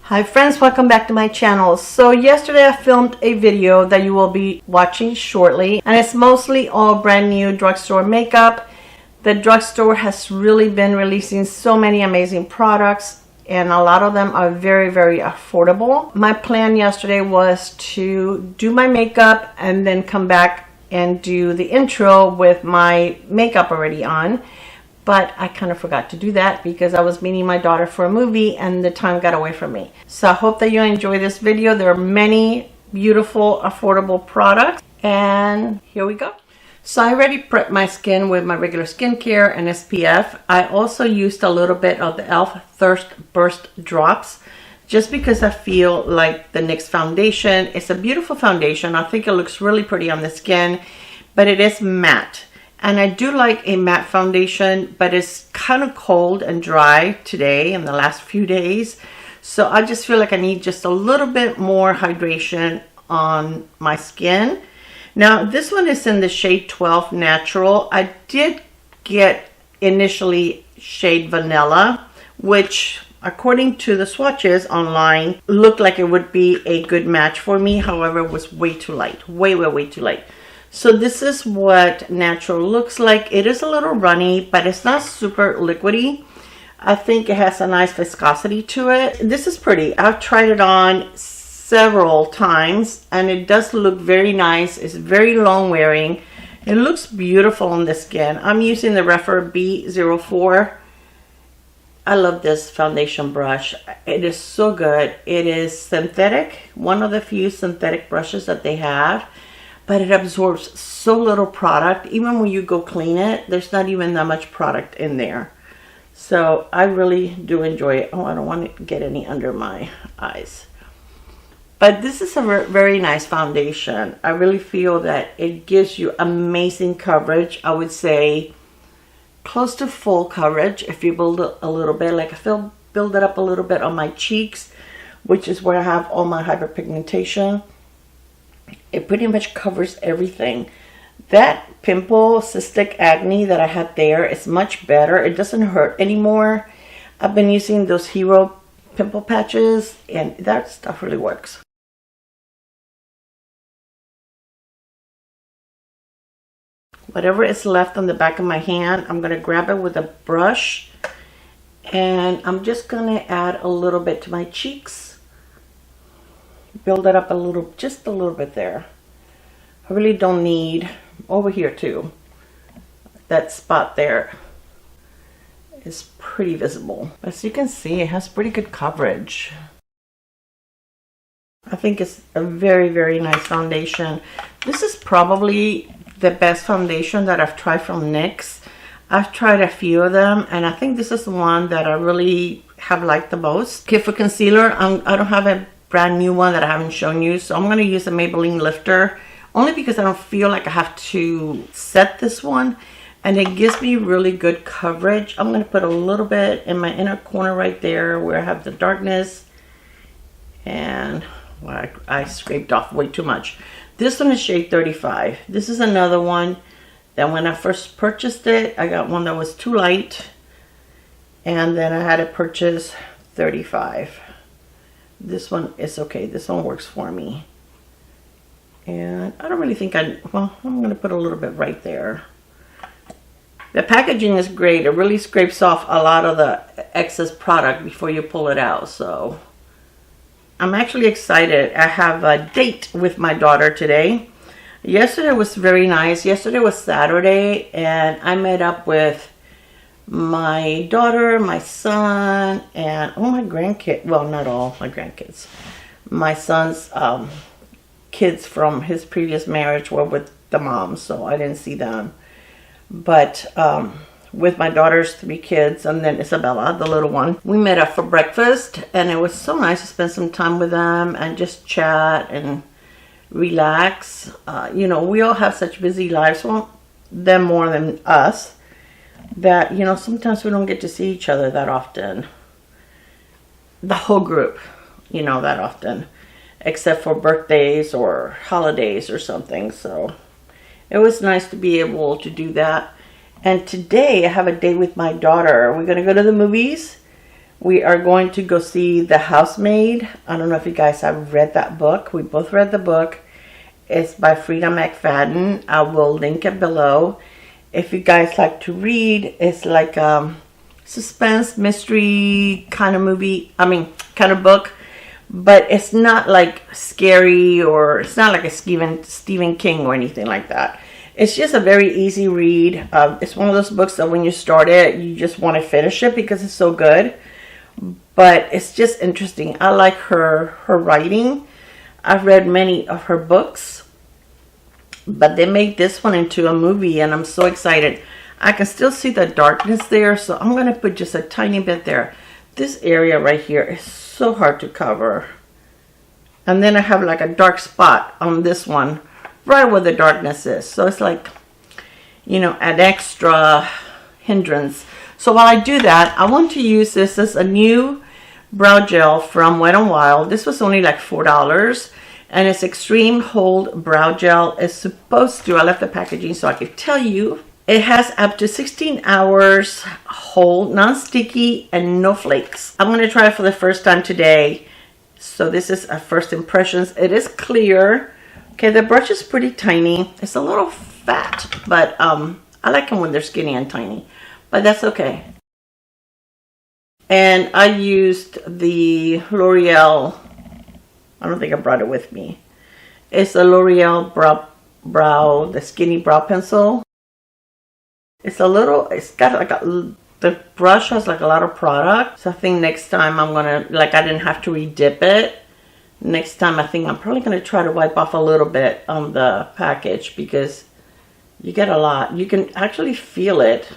Hi friends, welcome back to my channel. So yesterday I filmed a video that you will be watching shortly, and it's mostly all brand new drugstore makeup. The drugstore has really been releasing so many amazing products, and a lot of them are very affordable. My plan yesterday was to do my makeup and then come back and do the intro with my makeup already on. But I kind of forgot to do that because I was meeting my daughter for a movie and the time got away from me. So I hope that you enjoy this video. There are many beautiful, affordable products. And here we go. So I already prepped my skin with my regular skincare and SPF. I also used a little bit of the e.l.f. Thirst Burst Drops just because I feel like the NYX foundation is a beautiful foundation. I think it looks really pretty on the skin, but it is matte. And I do like a matte foundation, but it's kind of cold and dry today in the last few days. So I just feel like I need just a little bit more hydration on my skin. Now this one is in the shade 12 Natural. I did get initially shade Vanilla, which according to the swatches online looked like it would be a good match for me. However, it was way too light, way too light. So this is what Natural looks like. It is a little runny, but it's not super liquidy. I think it has a nice viscosity to it. This is pretty. I've tried it on several times and it does look very nice. It's very long wearing. It looks beautiful on the skin. I'm using the REPHR B04. I love this foundation brush. It is so good. It is synthetic, one of the few synthetic brushes that they have. But it absorbs so little product. Even when you go clean it, there's not even that much product in there. So I really do enjoy it. Oh, I don't want to get any under my eyes. But this is a very nice foundation. I really feel that it gives you amazing coverage. I would say close to full coverage if you build it a little bit. Like I build it up a little bit on my cheeks, which is where I have all my hyperpigmentation. It pretty much covers everything. That pimple, cystic acne that I had there is much better. It doesn't hurt anymore. I've been using those Hero pimple patches and that stuff really works. Whatever is left on the back of my hand, I'm going to grab it with a brush and I'm just going to add a little bit to my cheeks. Build it up a little, just a little bit there. I really don't need, over here too, that spot there is pretty visible. As you can see, it has pretty good coverage. I think it's a very nice foundation. This is probably the best foundation that I've tried from NYX. I've tried a few of them and I think this is the one that I really have liked the most. Okay, for concealer, I don't have a brand new one that I haven't shown you, so I'm going to use a Maybelline lifter only because I don't feel like I have to set this one and it gives me really good coverage. I'm going to put a little bit in my inner corner right there where I have the darkness, and well, I scraped off way too much. This one is shade 35. This is another one that when I first purchased it, I got one that was too light and then I had to purchase 35. This one is okay. This one works for me. And I don't really think well, I'm going to put a little bit right there. The packaging is great. It really scrapes off a lot of the excess product before you pull it out. So I'm actually excited. I have a date with my daughter today. Yesterday was very nice. Yesterday was Saturday and I met up with my daughter, my son, and all my grandkids. Well, not all my grandkids. My son's kids from his previous marriage were with the mom, so I didn't see them. But with my daughter's 3 kids and then Isabella, the little one, we met up for breakfast and it was so nice to spend some time with them and just chat and relax. You know, we all have such busy lives, well, them more than us, that, you know, sometimes we don't get to see each other that often. The whole group, you know, that often. Except for birthdays or holidays or something. So it was nice to be able to do that. And today I have a date with my daughter. We're going to go to the movies. We are going to go see The Housemaid. I don't know if you guys have read that book. We both read the book. It's by Frida McFadden. I will link it below. If you guys like to read, it's like suspense, mystery kind of movie. Kind of book. But it's not like scary, or it's not like a Stephen King or anything like that. It's just a very easy read. It's one of those books that when you start it, you just want to finish it because it's so good. But it's just interesting. I like her writing. I've read many of her books, but they made this one into a movie, and I'm so excited. I can still see the darkness there, so I'm going to put just a tiny bit there. This area right here is so hard to cover. And then I have like a dark spot on this one, right where the darkness is. So it's like, you know, an extra hindrance. So while I do that, I want to use this as a new brow gel from Wet n Wild. This was only like $4. And it's Extreme Hold Brow Gel. It's supposed to, I left the packaging so I could tell you. It has up to 16 hours hold, non-sticky, and no flakes. I'm going to try it for the first time today. So this is a first impressions. It is clear. Okay, the brush is pretty tiny. It's a little fat, but I like them when they're skinny and tiny. But that's okay. And I used the L'Oreal, I don't think I brought it with me. It's the L'Oreal brow, the skinny brow pencil. It's a little, it's got like the brush has like a lot of product. So I think next time I'm gonna, like, I didn't have to re-dip it. Next time I think I'm probably gonna try to wipe off a little bit on the package because you get a lot. You can actually feel it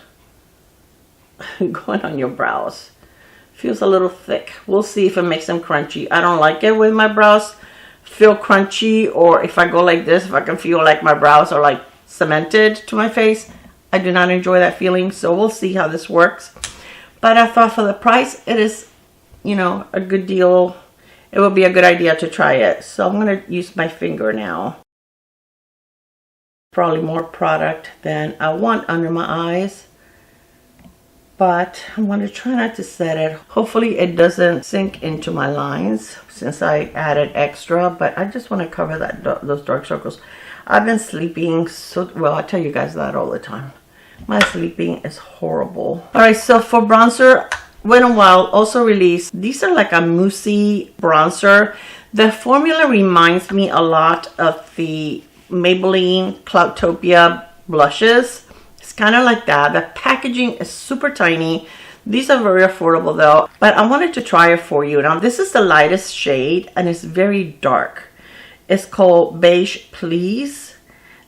going on your brows. Feels a little thick. We'll see if it makes them crunchy. I don't like it with my brows feel crunchy, or if I go like this, if I can feel like my brows are like cemented to my face. I do not enjoy that feeling, so we'll see how this works. But I thought for the price, it is, you know, a good deal. It would be a good idea to try it. So I'm going to use my finger now. Probably more product than I want under my eyes. But I'm going to try not to set it. Hopefully it doesn't sink into my lines since I added extra. But I just want to cover those dark circles. I've been sleeping so well. I tell you guys that all the time. My sleeping is horrible. All right, so for bronzer, Wet n Wild also released, these are like a moussey bronzer. The formula reminds me a lot of the Maybelline Cloudtopia blushes. It's kind of like that. The packaging is super tiny. These are very affordable though, but I wanted to try it for you. Now this is the lightest shade and it's very dark. It's called Beige Please.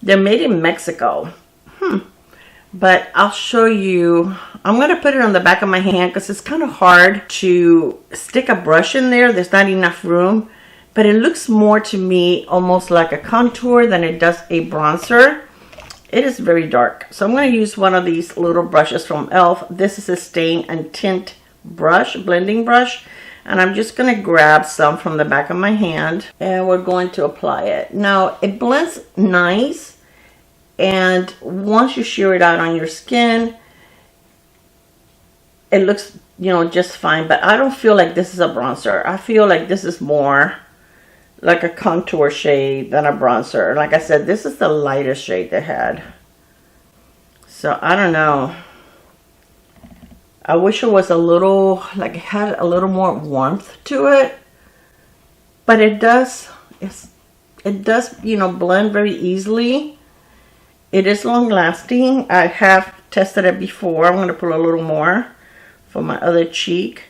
They're made in Mexico. But I'll show you. I'm going to put it on the back of my hand because it's kind of hard to stick a brush in there. There's not enough room. But it looks more to me almost like a contour than it does a bronzer. It is very dark. So I'm going to use one of these little brushes from e.l.f. This is a stain and tint brush, blending brush. And I'm just going to grab some from the back of my hand. And we're going to apply it. Now, it blends nice. And once you shear it out on your skin, it looks, you know, just fine. But I don't feel like this is a bronzer. I feel like this is more like a contour shade than a bronzer. Like I said, this is the lightest shade they had. So I don't know. I wish it was a little, like it had a little more warmth to it. But it does, it does, you know, blend very easily. It is long lasting. I have tested it before. I'm going to put a little more for my other cheek.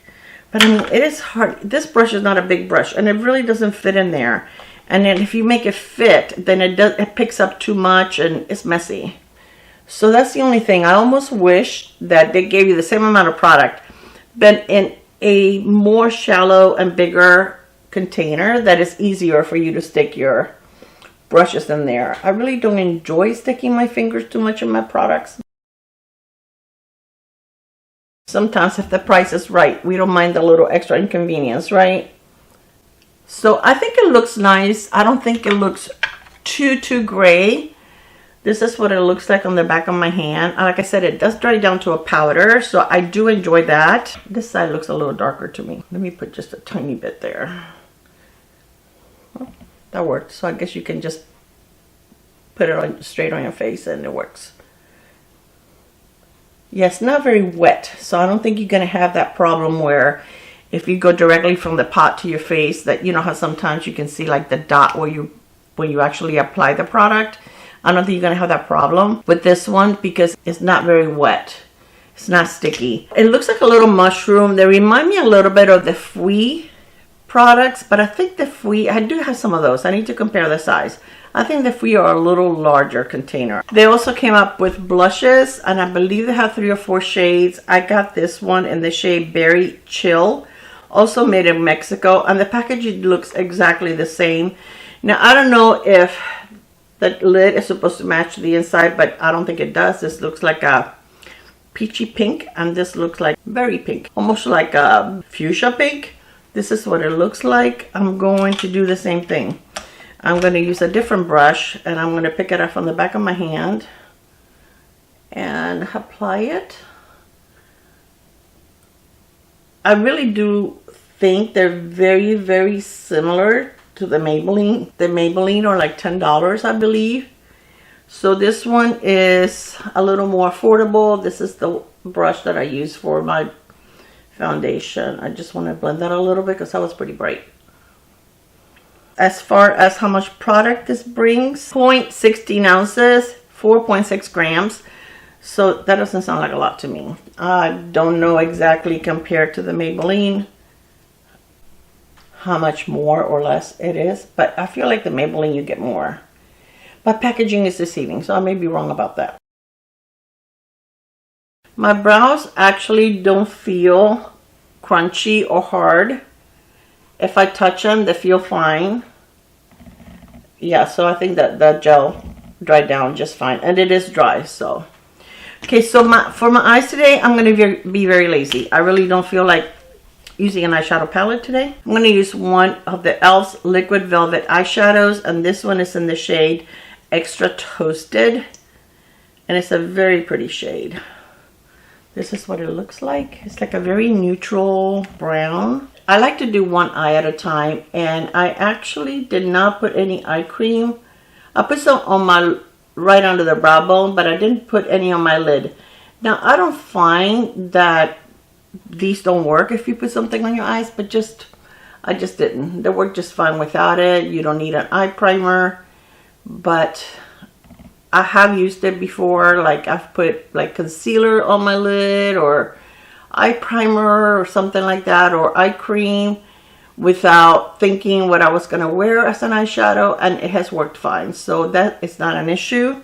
But I mean, it is hard. This brush is not a big brush and it really doesn't fit in there. And then if you make it fit, then it picks up too much and it's messy. So that's the only thing. I almost wish that they gave you the same amount of product, but in a more shallow and bigger container that is easier for you to stick your brushes in there. I really don't enjoy sticking my fingers too much in my products. Sometimes if the price is right, we don't mind the little extra inconvenience, right? So I think it looks nice. I don't think it looks too gray. This is what it looks like on the back of my hand. Like I said, it does dry down to a powder, so I do enjoy that. This side looks a little darker to me. Let me put just a tiny bit there. Oh, that worked. So I guess you can just put it on straight on your face and it works. Yes, not very wet, so I don't think you're going to have that problem where if you go directly from the pot to your face, that you know how sometimes you can see like the dot where you actually apply the product. I don't think you're going to have that problem with this one because it's not very wet. It's not sticky. It looks like a little mushroom. They remind me a little bit of the FOREVERSHINE products, but I think the FOREVERSHINE, I do have some of those. I need to compare the size. I think the FOREVERSHINE are a little larger container. They also came up with blushes, and I believe they have 3 or 4 shades. I got this one in the shade Berry Chill, also made in Mexico, and the packaging looks exactly the same. Now, I don't know if the lid is supposed to match the inside, but I don't think it does. This looks like a peachy pink, and this looks like berry pink, almost like a fuchsia pink. This is what it looks like. I'm going to do the same thing. I'm going to use a different brush, and I'm going to pick it up from the back of my hand and apply it. I really do think they're very, very similar to the Maybelline. The Maybelline are like $10, I believe. So this one is a little more affordable. This is the brush that I use for my foundation. I just want to blend that a little bit because that was pretty bright. As far as how much product this brings, 0.16 ounces, 4.6 grams. So that doesn't sound like a lot to me. I don't know exactly compared to the Maybelline how much more or less it is, but I feel like the Maybelline you get more. But packaging is deceiving, so I may be wrong about that. My brows actually don't feel crunchy or hard. If I touch them, they feel fine. Yeah, so I think that the gel dried down just fine, and it is dry, so. Okay, so for my eyes today, I'm going to be very lazy. I really don't feel like using an eyeshadow palette today. I'm going to use one of the e.l.f. Liquid Velvet eyeshadows, and this one is in the shade Extra Toasted, and it's a very pretty shade. This is what it looks like. It's like a very neutral brown. I like to do one eye at a time, and I actually did not put any eye cream. I put some on my right under the brow bone, but I didn't put any on my lid. Now, I don't find that these don't work if you put something on your eyes, but I just didn't. They work just fine without it. You don't need an eye primer, but I have used it before. Like I've put like concealer on my lid or eye primer or something like that, or eye cream without thinking what I was going to wear as an eyeshadow, and it has worked fine. So that is not an issue.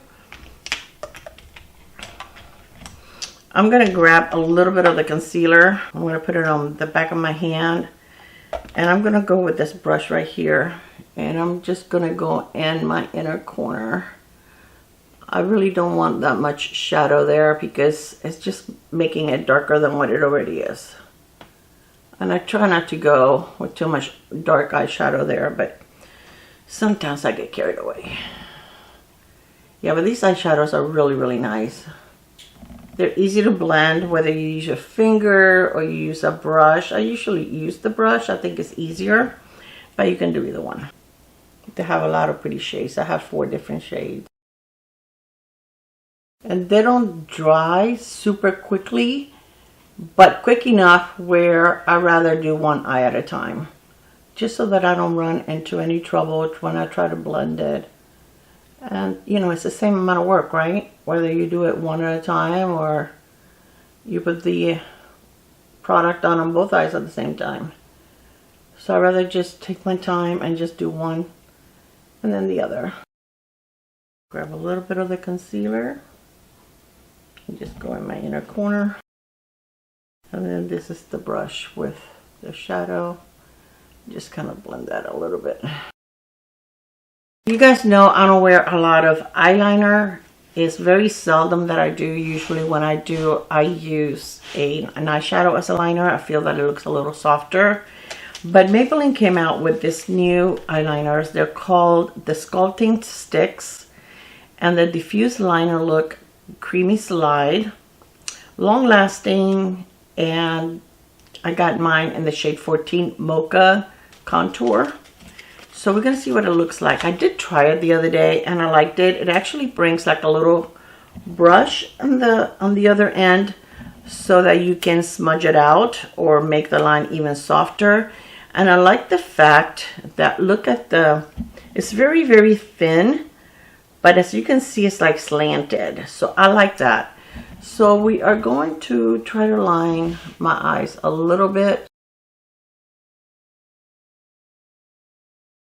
I'm going to grab a little bit of the concealer. I'm going to put it on the back of my hand, and I'm going to go with this brush right here, and I'm just going to go in my inner corner. I really don't want that much shadow there because it's just making it darker than what it already is. And I try not to go with too much dark eyeshadow there, but sometimes I get carried away. Yeah, but these eyeshadows are really, really nice. They're easy to blend, whether you use your finger or you use a brush. I usually use the brush. I think it's easier, but you can do either one. They have a lot of pretty shades. I have 4 different shades. And they don't dry super quickly, but quick enough where I rather do one eye at a time, just so that I don't run into any trouble when I try to blend it. And you know, it's the same amount of work, right? Whether you do it one at a time or you put the product on both eyes at the same time. So I'd rather just take my time and just do one and then the other. Grab a little bit of the concealer and just go in my inner corner. And then this is the brush with the shadow. Just kind of blend that a little bit. You guys know I don't wear a lot of eyeliner. It's very seldom that I do. Usually when I do, I use an eyeshadow as a liner. I feel that it looks a little softer. But Maybelline came out with this new eyeliners. They're called the Sculpting Sticks. and the diffuse liner look, creamy slide, long lasting, and I got mine in the shade 14 Mocha Contour. So we're gonna see what it looks like. I did try it the other day and I liked it. It actually brings like a little brush on the other end so that you can smudge it out or make the line even softer. And I like the fact that, look at it's very, very thin, but as you can see, it's like slanted. So I like that. So we are going to try to line my eyes a little bit.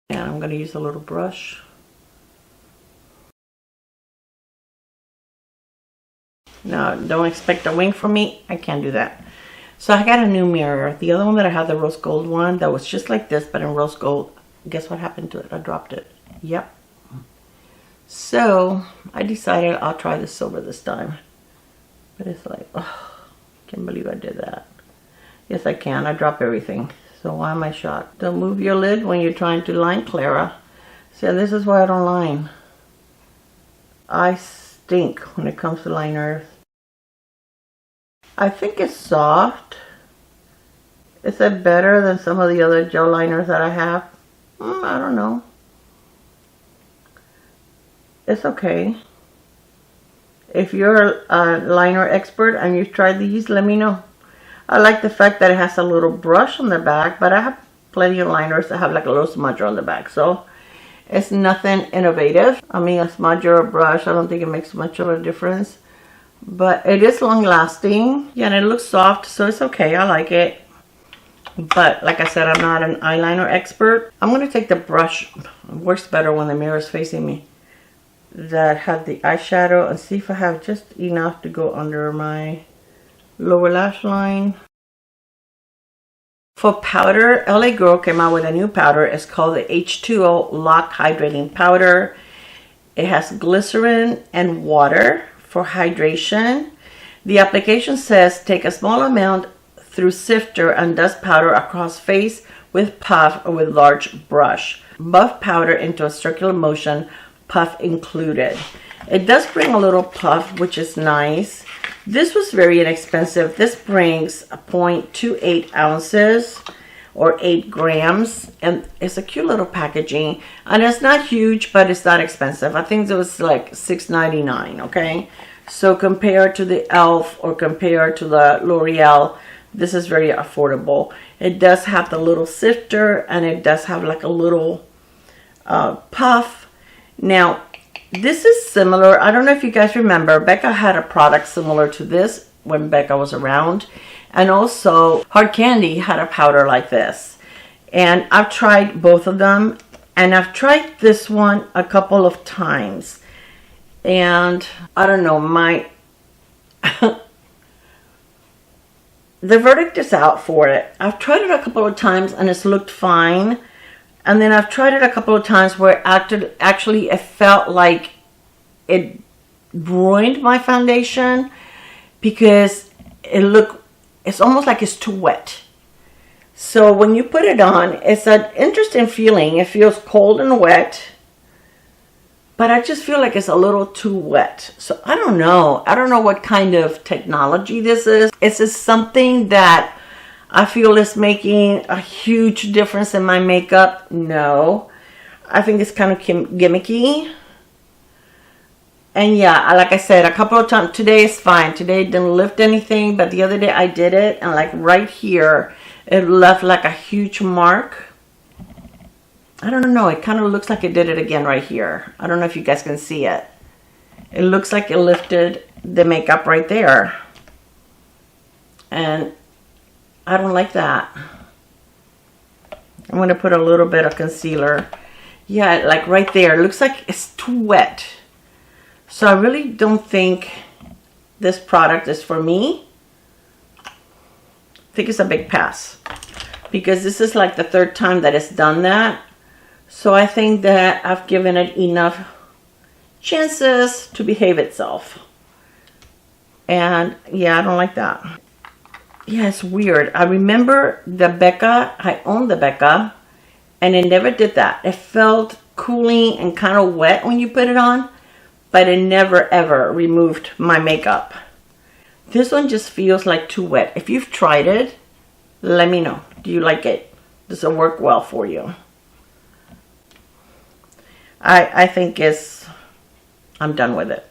And I'm going to use a little brush. Now, don't expect a wing from me. I can't do that. So I got a new mirror. The other one that I had, the rose gold one, that was just like this, but in rose gold. Guess what happened to it? I dropped it. Yep. So I decided I'll try the silver this time. But it's like, oh, can't believe I did that. Yes, I can. I drop everything. So why am I shocked? Don't move your lid when you're trying to line, Clara. So this is why I don't line. I stink when it comes to liners. I think it's soft. Is it better than some of the other gel liners that I have? I don't know. It's okay. If you're a liner expert and you've tried these, let me know. I like the fact that it has a little brush on the back, but I have plenty of liners that have like a little smudger on the back. So it's nothing innovative. I mean, a smudger or a brush, I don't think it makes much of a difference. But it is long lasting. Yeah, and it looks soft, so it's okay. I like it. But like I said, I'm not an eyeliner expert. I'm going to take the brush. It works better when the mirror is facing me. That have the eyeshadow and see if I have just enough to go under my lower lash line. For powder, LA Girl came out with a new powder. It's called the H2O Lock Hydrating Powder. It has glycerin and water for hydration. The application says take a small amount through sifter and dust powder across face with puff or with large brush. Buff powder into a circular motion, puff included. It does bring a little puff, which is nice. This was very inexpensive. This brings 0.28 ounces or 8 grams, and it's a cute little packaging, and it's not huge, but it's not expensive. I think it was like $6.99. Okay, so compared to the ELF or compared to the L'Oreal, this is very affordable. It does have the little sifter, and it does have like a little puff. Now, this is similar. I don't know if you guys remember, Becca had a product similar to this when Becca was around. And also, Hard Candy had a powder like this. And I've tried both of them. And I've tried this one a couple of times. And I don't know, the verdict is out for it. I've tried it a couple of times and it's looked fine. And then I've tried it a couple of times where actually it felt like it ruined my foundation because it's almost like it's too wet. So when you put it on, it's an interesting feeling. It feels cold and wet, but I just feel like it's a little too wet. So I don't know. I don't know what kind of technology this is. Is this something that I feel is making a huge difference in my makeup? No. I think it's kind of gimmicky. And yeah, like I said, a couple of times, today is fine. Today it didn't lift anything, but the other day I did it, and like right here, it left like a huge mark. I don't know, it kind of looks like it did it again right here. I don't know if you guys can see it. It looks like it lifted the makeup right there. And I don't like that. I'm going to put a little bit of concealer. Yeah, like right there. It looks like it's too wet. So I really don't think this product is for me. I think it's a big pass. Because this is like the third time that it's done that. So I think that I've given it enough chances to behave itself. And yeah, I don't like that. Yeah, it's weird. I remember the Becca, I owned the Becca, and it never did that. It felt cooling and kind of wet when you put it on. but it never ever removed my makeup. This one just feels like too wet. If you've tried it, let me know. Do you like it? Does it work well for you? I think I'm done with it.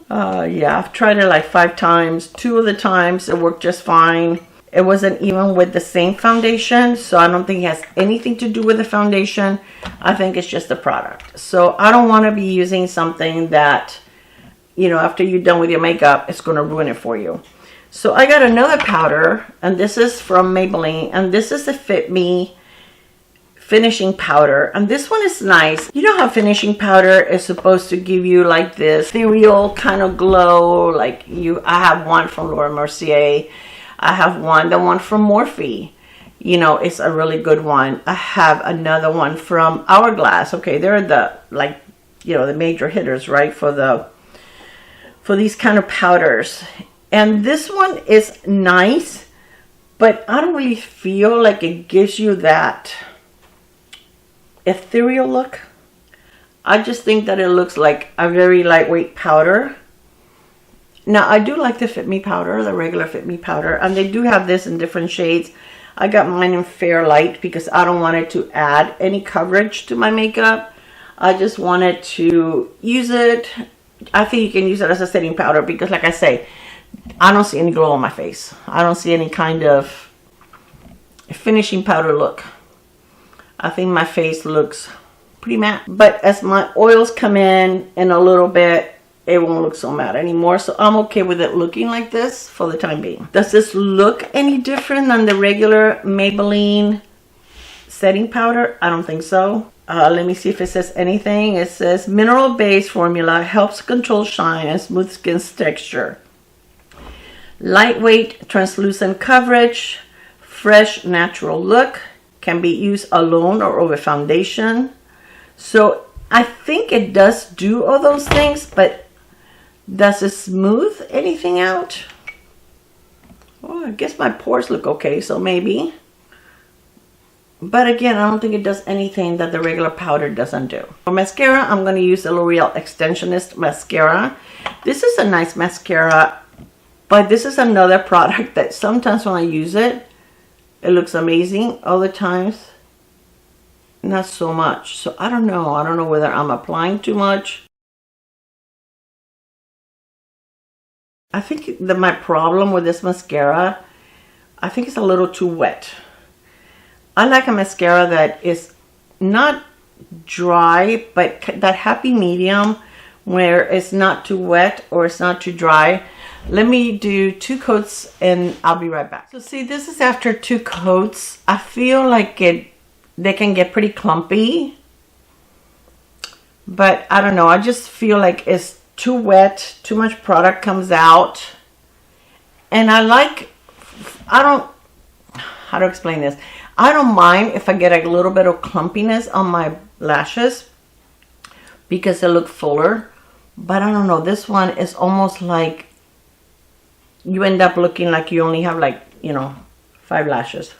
Yeah, I've tried it like 5 times. 2 of the times it worked just fine. It wasn't even with the same foundation, so I don't think it has anything to do with the foundation. I think it's just the product. So I don't want to be using something that, you know, after you're done with your makeup, it's going to ruin it for you. So I got another powder, and this is from Maybelline, and this is the Fit Me finishing powder, and this one is nice. You know how finishing powder is supposed to give you like this ethereal kind of glow, like I have one from Laura Mercier, I have the one from Morphe, you know, it's a really good one. I have another one from Hourglass. Okay, they're the, like, you know, the major hitters, right, for these kind of powders. And this one is nice, but I don't really feel like it gives you that ethereal look. I just think that it looks like a very lightweight powder. Now I do like the Fit Me powder, the regular Fit Me powder, and they do have this in different shades. I got mine in Fair Light because I don't want it to add any coverage to my makeup. I just wanted to use it. I think you can use it as a setting powder because, like I say, I don't see any glow on my face. I don't see any kind of finishing powder look. I think my face looks pretty matte. But as my oils come in a little bit, it won't look so matte anymore. So I'm okay with it looking like this for the time being. Does this look any different than the regular Maybelline setting powder? I don't think so. Let me see if it says anything. It says mineral based formula helps control shine and smooth skin's texture. Lightweight, translucent coverage, fresh, natural look. Can be used alone or over foundation. So I think it does do all those things, but does it smooth anything out? Well, I guess my pores look okay, so maybe. But again, I don't think it does anything that the regular powder doesn't do. For mascara, I'm going to use the L'Oreal Extensionist Mascara. This is a nice mascara, but this is another product that sometimes when I use it, it looks amazing. Other times, not so much. So I don't know. I don't know whether I'm applying too much. I think that my problem with this mascara, I think it's a little too wet. I like a mascara that is not dry, but that happy medium where it's not too wet or it's not too dry. Let me do 2 coats and I'll be right back. So see, this is after 2 coats. I feel like they can get pretty clumpy, but I don't know. I just feel like it's too wet, too much product comes out. And how to explain this? I don't mind if I get a little bit of clumpiness on my lashes because they look fuller, but I don't know. This one is almost like you end up looking like you only have, like, you know, 5 lashes.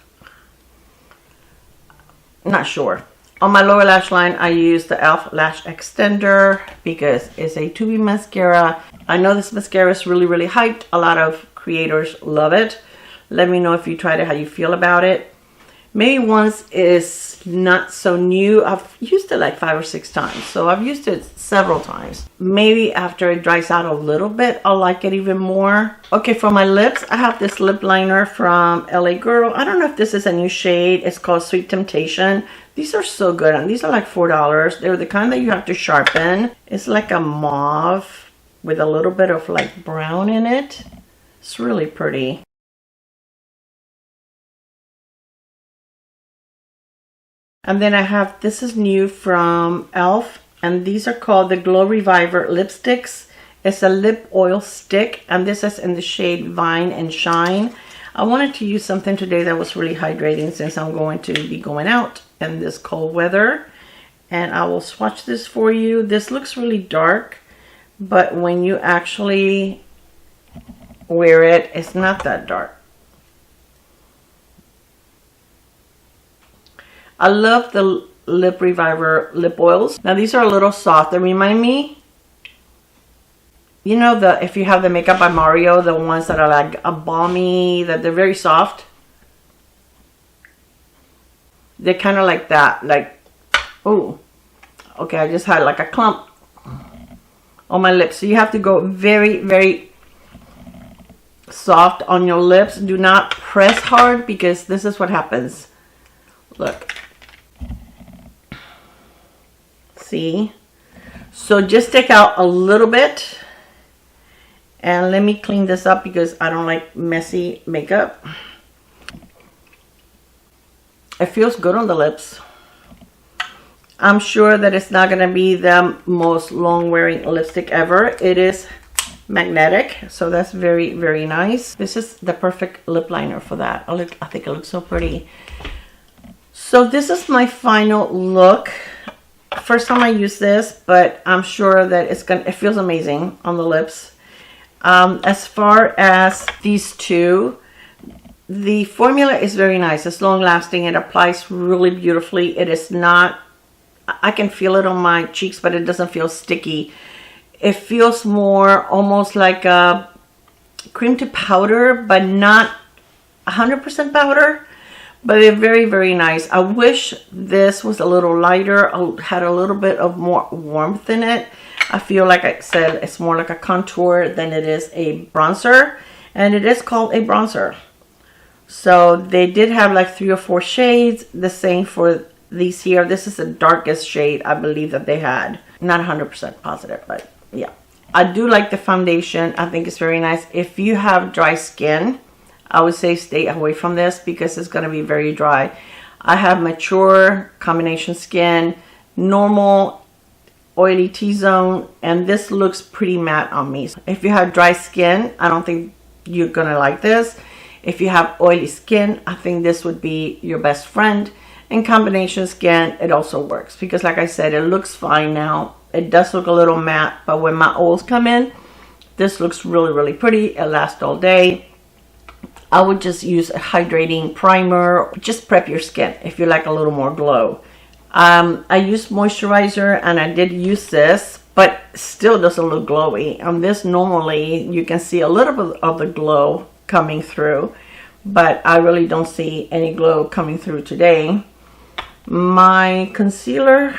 Not sure. On my lower lash line, I use the e.l.f. Lash Extender because it's a 2B mascara. I know this mascara is really, really hyped. A lot of creators love it. Let me know if you tried it, how you feel about it. Maybe once is not so new. I've used it like 5 or 6 times. So I've used it several times. Maybe after it dries out a little bit, I'll like it even more. Okay, for my lips, I have this lip liner from LA Girl. I don't know if this is a new shade. It's called Sweet Temptation. These are so good. And these are like $4. They're the kind that you have to sharpen. It's like a mauve with a little bit of like brown in it. It's really pretty. And then I have, this is new from e.l.f. and these are called the Glow Reviver lipsticks. It's a lip oil stick and this is in the shade Vine and Shine. I wanted to use something today that was really hydrating since I'm going to be going out in this cold weather. And I will swatch this for you. This looks really dark, but when you actually wear it, it's not that dark. I love the Lip Reviver lip oils. Now these are a little soft. They remind me You know, if you have the Makeup by Mario, the ones that are like a balmy, that they're very soft. They're kind of like that, like, oh, okay, I just had like a clump on my lips. So you have to go very, very soft on your lips. Do not press hard, because this is what happens. Look. See? So just take out a little bit. And let me clean this up, because I don't like messy makeup. It feels good on the lips. I'm sure that it's not going to be the most long wearing lipstick ever. It is magnetic, so that's very, very nice. This is the perfect lip liner for that. I think it looks so pretty. So this is my final look. First time I use this, but I'm sure that it feels amazing on the lips. As far as these two, the formula is very nice. It's long lasting. It applies really beautifully. It is not, I can feel it on my cheeks, but it doesn't feel sticky. It feels more almost like a cream to powder, but not 100% powder. But they're very, very nice. I wish this was a little lighter, had a little bit of more warmth in it. I feel like I said it's more like a contour than it is a bronzer. And it is called a bronzer. So they did have like 3 or 4 shades. The same for these here. This is the darkest shade I believe that they had. Not 100% positive, but yeah. I do like the foundation. I think it's very nice. If you have dry skin, I would say stay away from this, because it's going to be very dry. I have mature combination skin, normal, oily T-zone, and this looks pretty matte on me. If you have dry skin, I don't think you're going to like this. If you have oily skin, I think this would be your best friend. And combination skin, it also works, because like I said, it looks fine now. It does look a little matte, but when my oils come in, this looks really, really pretty. It lasts all day. I would just use a hydrating primer. Just prep your skin if you like a little more glow. I used moisturizer, and I did use this, but still doesn't look glowy. On this, normally you can see a little bit of the glow coming through, but I really don't see any glow coming through today. My concealer,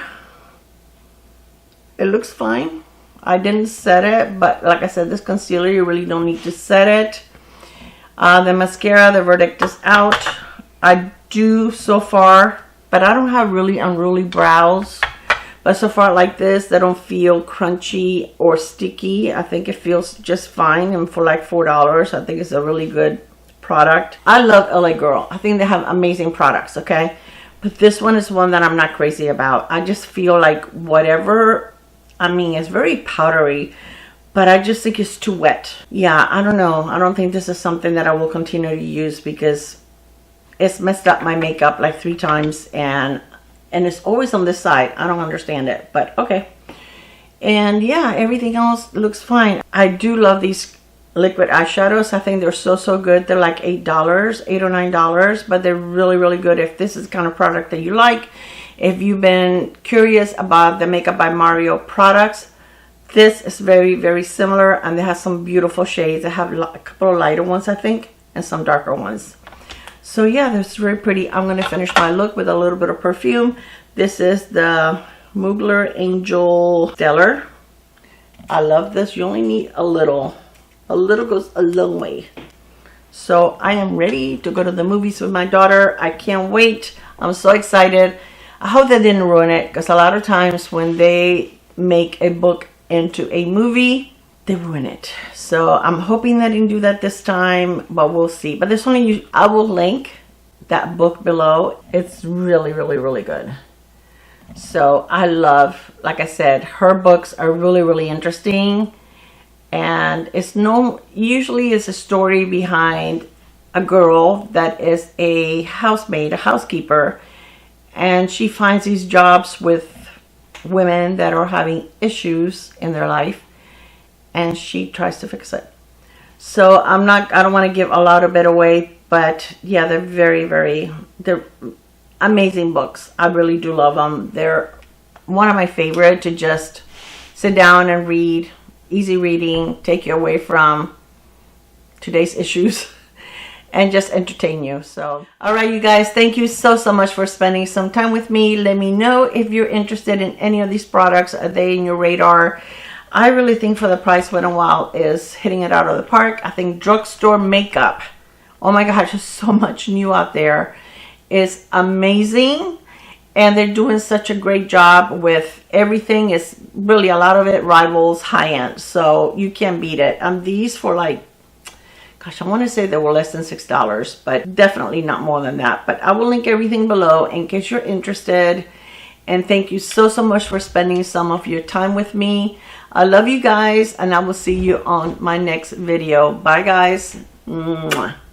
it looks fine. I didn't set it, but like I said, this concealer, you really don't need to set it. The mascara, the verdict is out. I do so far, but I don't have really unruly brows. But so far like this, they don't feel crunchy or sticky. I think it feels just fine. And for like $4, I think it's a really good product. I love LA Girl. I think they have amazing products, okay? But this one is one that I'm not crazy about. I just feel like whatever, I mean, it's very powdery, but I just think it's too wet. Yeah, I don't know. I don't think this is something that I will continue to use, because it's messed up my makeup like 3 times, and it's always on this side. I don't understand it, but okay. And yeah, everything else looks fine. I do love these liquid eyeshadows. I think they're so good. They're like $8 or $9, but they're really, really good if this is the kind of product that you like. If you've been curious about the Makeup by Mario products, this is very, very similar, and they have some beautiful shades. They have a couple of lighter ones, I think, and some darker ones. So yeah, that's very pretty. I'm going to finish my look with a little bit of perfume. This is the Mugler Angel Stellar. I love this. You only need a little. A little goes a long way. So I am ready to go to the movies with my daughter. I can't wait. I'm so excited. I hope they didn't ruin it, because a lot of times when they make a book into a movie, they ruin it. So I'm hoping they didn't do that this time, but we'll see. But there's only, I will link that book below. It's really, really, really good. So I love, like I said, her books are really, really interesting. And it's usually it's a story behind a girl that is a housemaid, a housekeeper, and she finds these jobs with women that are having issues in their life, and she tries to fix it. So I don't want to give a lot of it away, but yeah, they're they're amazing books. I really do love them. They're one of my favorite to just sit down and read easy reading, take you away from today's issues and just entertain you. So all right, you guys, thank you so much for spending some time with me. Let me know if you're interested in any of these products. Are they in your radar? I really think for the price Wet n Wild is hitting it out of the park. I think drugstore makeup, oh my gosh, there's so much new out there. It's amazing, and they're doing such a great job with everything. It's really, a lot of it rivals high-end, so you can't beat it. These for like, gosh, I want to say they were less than $6, but definitely not more than that. But I will link everything below in case you're interested. And thank you so much for spending some of your time with me. I love you guys, and I will see you on my next video. Bye, guys. Mwah.